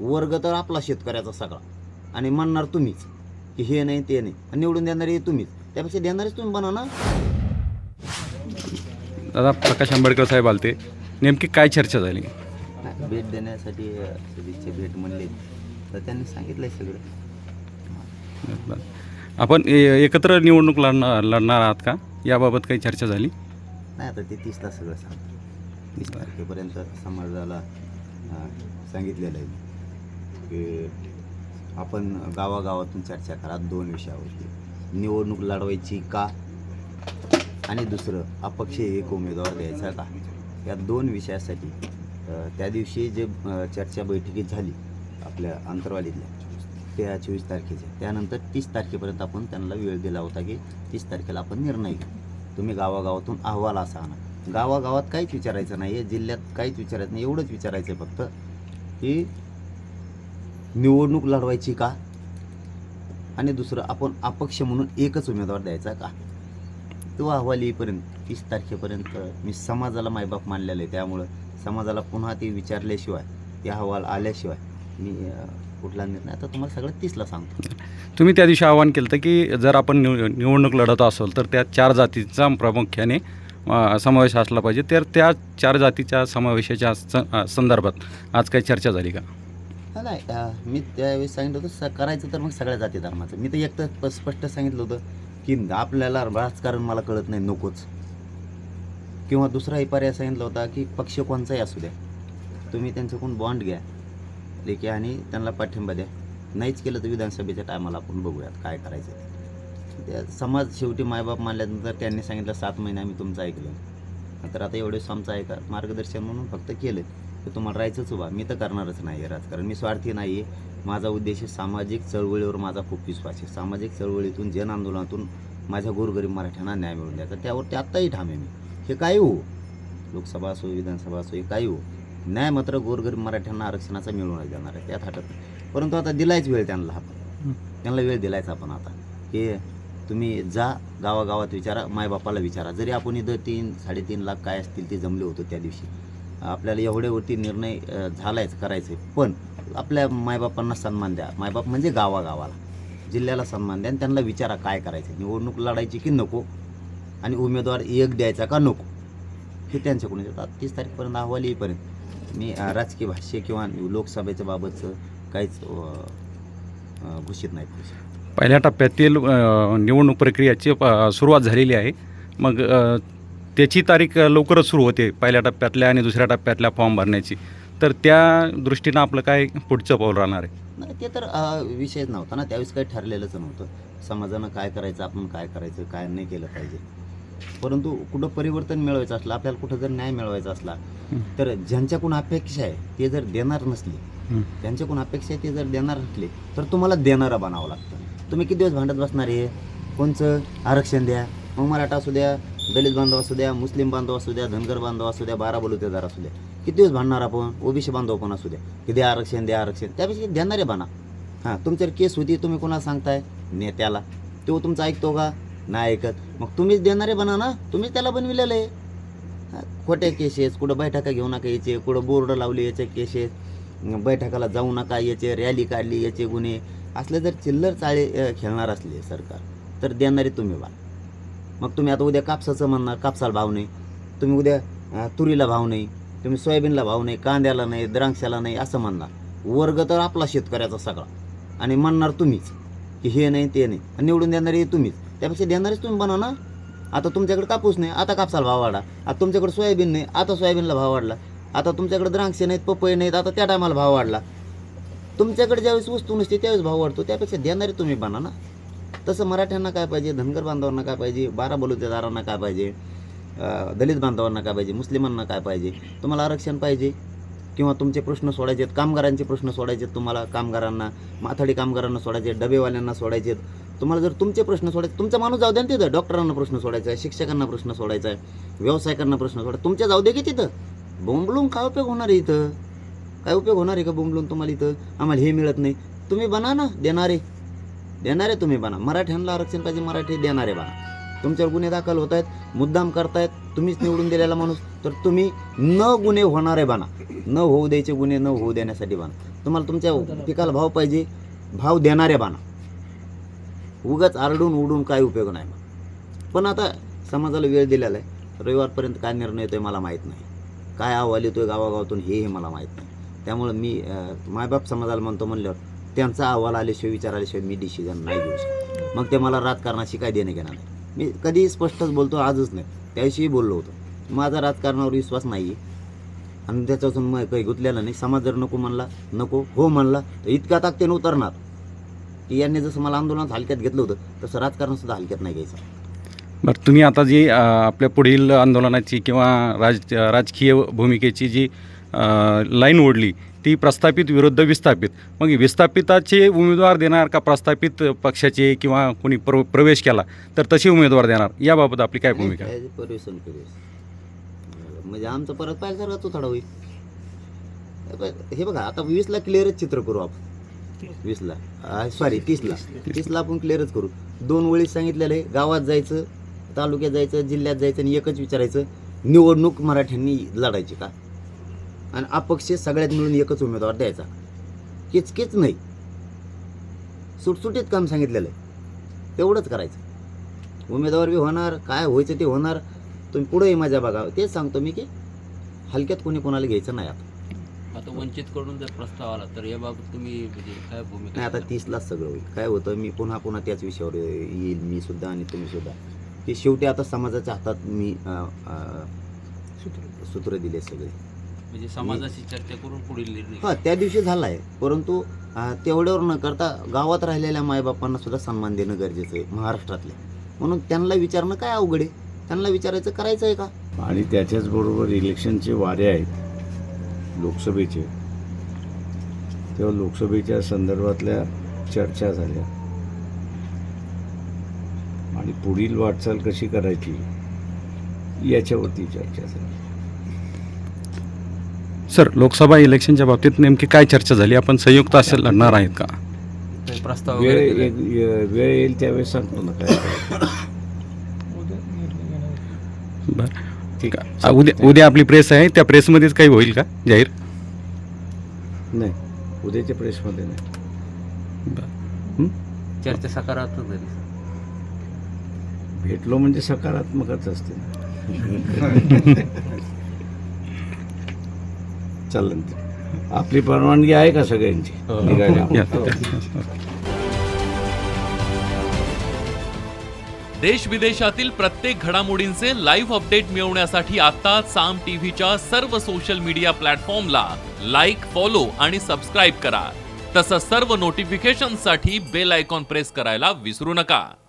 वर्ग तर आपला शेतकऱ्याचा सगळा, आणि म्हणणार तुम्हीच की हे नाही ते नाही, आणि निवडून देणारे तुम्हीच, त्यापेक्षा देणारेच तुम्ही बना ना. दादा, प्रकाश आंबेडकर साहेब आलते, नेमकी काय चर्चा झाली? नाही, भेट देण्यासाठी सदिच्छा भेट म्हणले तर त्यांनी सांगितलं आहे सगळं. आपण एकत्र निवडणूक लढणार आहात का, याबाबत काही चर्चा झाली? नाही, आता ते 30ला सगळं सांगतो. 30 तारखेपर्यंत समाजाला सांगितलेलं आहे की आपण गावागावातून चर्चा करा 2 विषयावरती, निवडणूक लढवायची का, आणि दुसरं अपक्ष एक उमेदवार द्यायचा का. या 2 विषयासाठी त्या दिवशी जे चर्चा बैठकीत झाली आपल्या अंतरवालीतल्या, त्या 24 तारखेच्या, त्यानंतर 30 तारखेपर्यंत आपण त्यांना वेळ दिला होता की 30 तारखेला आपण निर्णय घेऊ. तुम्ही गावागावातून अहवाल असा आणा. गावागावात काहीच विचारायचं नाही आहे, जिल्ह्यात काहीच विचारायचं नाही, एवढंच विचारायचं आहे फक्त की निवडणूक लढवायची का, आणि दुसरं आपण अपक्ष म्हणून एकच उमेदवार द्यायचा का. तो अहवाल येईपर्यंत 30 तारखेपर्यंत मी समाजाला मायबाप मानलेलं आहे, त्यामुळं समाजाला पुन्हा ते विचारल्याशिवाय, ते अहवाल आल्याशिवाय मी कुठला निर्णय आता तुम्हाला सगळं 30ला सांगतो. तुम्ही त्या दिवशी आवाहन केलं होतं की जर आपण निवडणूक लढत असेल तर त्या 4 जातीचा प्रामुख्याने समावेश असला पाहिजे, तर त्या 4 जातीच्या समावेशाच्या संदर्भात आज काही चर्चा झाली का? नाही, मी त्यावेळेस सांगितलं होतं करायचं तर मग सगळ्या जाती धर्माचं. मी तर एक तर स्पष्ट सांगितलं होतं की आपल्याला राजकारण मला कळत नाही, नकोच. किंवा दुसराही पर्याय सांगितला होता की पक्ष कोणचाही असू द्या, तुम्ही त्यांच्याकडून बॉन्ड घ्या लेखी आणि त्यांना पाठिंबा द्या. नाहीच केलं तर विधानसभेच्या टायमाला आपण बघूयात काय करायचं ते. त्या समाज शेवटी मायबाप मानल्यानंतर त्यांनी सांगितलं 7 महिने आम्ही तुमचं ऐकलं, तर आता एवढेच आमचं ऐका, मार्गदर्शन म्हणून फक्त केलं तर तुम्हाला राहायचंच उभा. मी तर करणारच नाही आहे राजकारण, मी स्वार्थी नाही आहे. माझा उद्देश सामाजिक चळवळीवर माझा खूप विश्वास आहे. सामाजिक चळवळीतून, जन आंदोलनातून माझ्या गोरगरीब मराठ्यांना न्याय मिळवून द्यायचा, त्यावरती आत्ताही ठाम आहे मी. हे काही हो, लोकसभा असो विधानसभा असो, हे काही हो, न्याय मात्र गोरगरीब मराठ्यांना आरक्षणाचा मिळवून देणार आहे, त्यात हटत नाही. परंतु आता दिलायच वेळ त्यांना, आपण त्यांना वेळ दिलायच आपण आता की तुम्ही जा गावागावात विचारा, मायबापाला विचारा. जरी आपण इथं 3-3.5 लाख काय असतील ते जमले होते त्या दिवशी, आपल्याला एवढ्यावरती निर्णय झालायच करायचं आहे, पण आपल्या मायबापांना सन्मान द्या. मायबाप म्हणजे गावागावाला, जिल्ह्याला सन्मान द्या, आणि त्यांना विचारा काय करायचं, निवडणूक लढायची की नको, आणि उमेदवार एक द्यायचा का नको, हे त्यांच्याकडून येतात. 30 तारखेपर्यंत अहवाल येईपर्यंत मी राजकीय भाष्य किंवा लोकसभेच्या बाबतचं काहीच घोषित नाही करू शकत. पहिल्या टप्प्यातील निवडणूक प्रक्रियेची सुरुवात झालेली आहे, मग त्याची तारीख लवकरच सुरू होते, पहिल्या टप्प्यातल्या आणि दुसऱ्या टप्प्यातल्या फॉर्म भरण्याची. तर त्या दृष्टीनं आपलं काय पुढचं पाऊल राहणार आहे? नाही, ते तर विषयच नव्हता ना, त्यावेळेस काही ठरलेलंच नव्हतं. समाजानं काय करायचं, आपण काय करायचं, काय नाही केलं पाहिजे. परंतु कुठं परिवर्तन मिळवायचं असलं, आपल्याला कुठं जर न्याय मिळवायचा असला, तर ज्यांच्याकडून अपेक्षा आहे ते जर देणार नसले, ज्यांच्याकडून अपेक्षा आहे ते जर देणार नसले, तर तुम्हाला देणारं बनावं लागतं. तुम्ही किती दिवस भांडत बसणार आहे, कोणचं आरक्षण द्या, मग मराठा असू द्या, दलित बांधव असू द्या, मुस्लिम बांधव असू द्या, धनगर बांधव असू द्या, 12 बलुतेदार असू द्या, किती दिवस भांडणार आपण. ओबीसी बांधव पण असू द्या की द्या आरक्षण, द्या आरक्षण, त्यापेक्षा देणारे बना. हां, तुमच्यावर केस होती, तुम्ही कोणाला सांगताय, नेत्याला, तो तुमचं ऐकतो का, नाही ऐकत, मग तुम्हीच देणारे बना ना, तुम्हीच त्याला बनविलेलं आहे. खोट्या केसेस, कुठं बैठका घेऊ नका याचे, कुठं बोर्ड लावले याचे केसेस, बैठकाला जाऊ नका याचे, रॅली काढली याचे गुन्हे, असले जर चिल्लर चाळे खेळणार असले सरकार, तर देणारे तुम्ही बा. मग तुम्ही आता उद्या कापसाचं म्हणणार, कापसाला भाव नाही, तुम्ही उद्या तुरीला भाव नाही, तुम्ही सोयाबीनला भाव नाही, कांद्याला नाही, द्राक्षाला नाही असं म्हणणार. वर्ग तर आपला शेतकऱ्याचा सगळा, आणि म्हणणार तुम्हीच की हे नाही ते नाही, आणि निवडून देणारे तुम्हीच, त्यापेक्षा देणारेच तुम्ही बना ना. आता तुमच्याकडे कापूस नाही, आता कापसाला भाव वाढला. आता तुमच्याकडे सोयाबीन नाही, आता सोयाबीनला भाव वाढला. आता तुमच्याकडे द्राक्षे नाहीत, पपई नाहीत, आता त्या टायमाला भाव वाढला. तुमच्याकडे ज्यावेळेस वस्तू नसते त्यावेळेस भाव वाढतो, त्यापेक्षा देणारे तुम्ही बना ना. तसं मराठ्यांना काय पाहिजे, धनगर बांधवांना काय पाहिजे, 12 बलुतेदारांना काय पाहिजे, दलित बांधवांना काय पाहिजे, मुस्लिमांना काय पाहिजे. तुम्हाला आरक्षण पाहिजे, किंवा तुमचे प्रश्न सोडायचे आहेत, कामगारांचे प्रश्न सोडायचे आहेत, तुम्हाला कामगारांना, माथाडी कामगारांना सोडायचे, डबेवाल्यांना सोडायचे आहेत. तुम्हाला जर तुमचे प्रश्न सोडायचे, तुमचा माणूस जाऊ द्या ना तिथं. डॉक्टरांना प्रश्न सोडायचा आहे, शिक्षकांना प्रश्न सोडायचा आहे, व्यावसायिकांना प्रश्न सोडायचा, तुमच्या जाऊ दे की तिथं. बोंबलून काय उपयोग होणार आहे इथं, काय उपयोग होणार आहे का बोंबलून तुम्हाला इथं. आम्हाला हे मिळत नाही, तुम्ही बना ना देणारे, देणारे तुम्ही बना. मराठ्यांना आरक्षण पाहिजे, मराठी देणारे बना. तुमच्यावर गुन्हे दाखल होत आहेत, मुद्दाम करतायत, तुम्हीच निवडून दिलेला माणूस, तर तुम्ही न गुन्हे होणारे बना, न होऊ द्यायचे गुन्हे न होऊ देण्यासाठी बना. तुम्हाला तुमच्या पिकाला भाव पाहिजे, भाव देणारे बना. उगाच आरडून उडून काय उपयोग नाही. पण आता समाजाला वेळ दिलेला आहे. रविवारपर्यंत काय निर्णय येतोय मला माहीत नाही, काय अहवाल येतोय गावागावातून हेही मला माहीत नाही. त्यामुळं मी मायबाप समाजाला म्हणल्यावर त्यांचा अहवाल आल्याशिवाय विचार आल्याशिवाय मी डिसिजन नाही घेऊ शकत. मग ते मला राजकारणाशी काय देणं घेणार नाही. मी कधीही स्पष्टच बोलतो, आजच नाही, त्याविषयी बोललो होतो. माझा राजकारणावर विश्वास नाही आहे आणि त्याच्यापासून मग काही गुंतलेलं नाही. समाज जर नको म्हणला, नको, हो म्हणला तर इतक्या ताकदीने उतरणार की यांनी जसं मला आंदोलनात हलक्यात घेतलं होतं तसं राजकारणसुद्धा हलक्यात नाही घ्यायचं. बरं, तुम्ही आता जी आपल्या पुढील आंदोलनाची किंवा राजकीय भूमिकेची जी लाईन ओढली ती प्रस्थापित विरुद्ध विस्थापित, मग विस्थापिताचे उमेदवार देणार का प्रस्थापित पक्षाचे किंवा कोणी प्रवेश केला तर तसे उमेदवार देणार, याबाबत आपली काय भूमिका आहे? प्रवेश म्हणजे आमचं परत पाहिल्यासारखं तो थोडा होईल. हे बघा, आता 20ला क्लिअरच चित्र करू आपण. 30ला आपण क्लिअरच करू. 2 वेळी सांगितलेलं आहे, गावात जायचं, तालुक्यात जायचं, जिल्ह्यात जायचं आणि एकच विचारायचं, निवडणूक मराठ्यांनी लढायची का, आणि अपक्ष सगळ्यात मिळून एकच उमेदवार द्यायचा. किचकिच नाही, सुटसुटीत काम सांगितलेलं आहे, तेवढंच करायचं. उमेदवार बी होणार, काय व्हायचं ते होणार. तुम्ही पुढेही माझ्या बघा, तेच सांगतो मी की हलक्यात कोणी कोणाला घ्यायचं नाही. आता वंचितकडून जर प्रस्ताव आला तर याबाबत तुम्ही म्हणजे काय भूमिका? नाही, आता 30लाच सगळं होईल. काय होतं, मी पुन्हा त्याच विषयावर येईल, मी सुद्धा आणि तुम्ही सुद्धा, की शेवटी आता समाजाच्या हातात मी सूत्र दिले सगळे. म्हणजे समाजाशी चर्चा करून पुढील निर्णय. हां, त्या दिवशी झाला आहे, परंतु तेवढ्यावर न करता गावात राहिलेल्या मायबापांना सुद्धा सन्मान देणं गरजेचं आहे महाराष्ट्रातले. म्हणून त्यांना विचारणं काय अवघड आहे, त्यांना विचारायचं, करायचं आहे का. आणि त्याच्याच बरोबर इलेक्शनचे वारे आहेत लोकसभेचे, तेव्हा लोकसभेच्या संदर्भातल्या चर्चा झाल्या आणि पुढील वाटचाल कशी करायची याच्यावरती चर्चा झाली. सर, लोकसभा इलेक्शनच्या बाबतीत नेमकी काय चर्चा झाली? आपण संयुक्त असे लढणार आहेत का? प्रस्ताव वेळ वगैरे दिलाय? वेळ येईल त्यावेळेस सांगतो ना काय. बरं, ठीक आहे. उद्या आपली प्रेस आहे, त्या प्रेसमध्येच काही होईल का जाहीर? नाही, उद्याच्या प्रेसमध्ये नाही. बरं. चर्चा सकारात्मक झाली. भेटलो म्हणजे सकारात्मकच असते. चालेल, आपली परवानगी आहे का सगळ्यांची निघायला? देश विदेशातील प्रत्येक घडामोडींचे लाईव्ह अपडेट मिळवण्यासाठी आता साम टीव्हीच्या सर्व सोशल मीडिया प्लॅटफॉर्मला लाईक, फॉलो आणि सबस्क्राईब करा. तसंच सर्व नोटिफिकेशनसाठी बेल आयकॉन प्रेस करायला विसरू नका.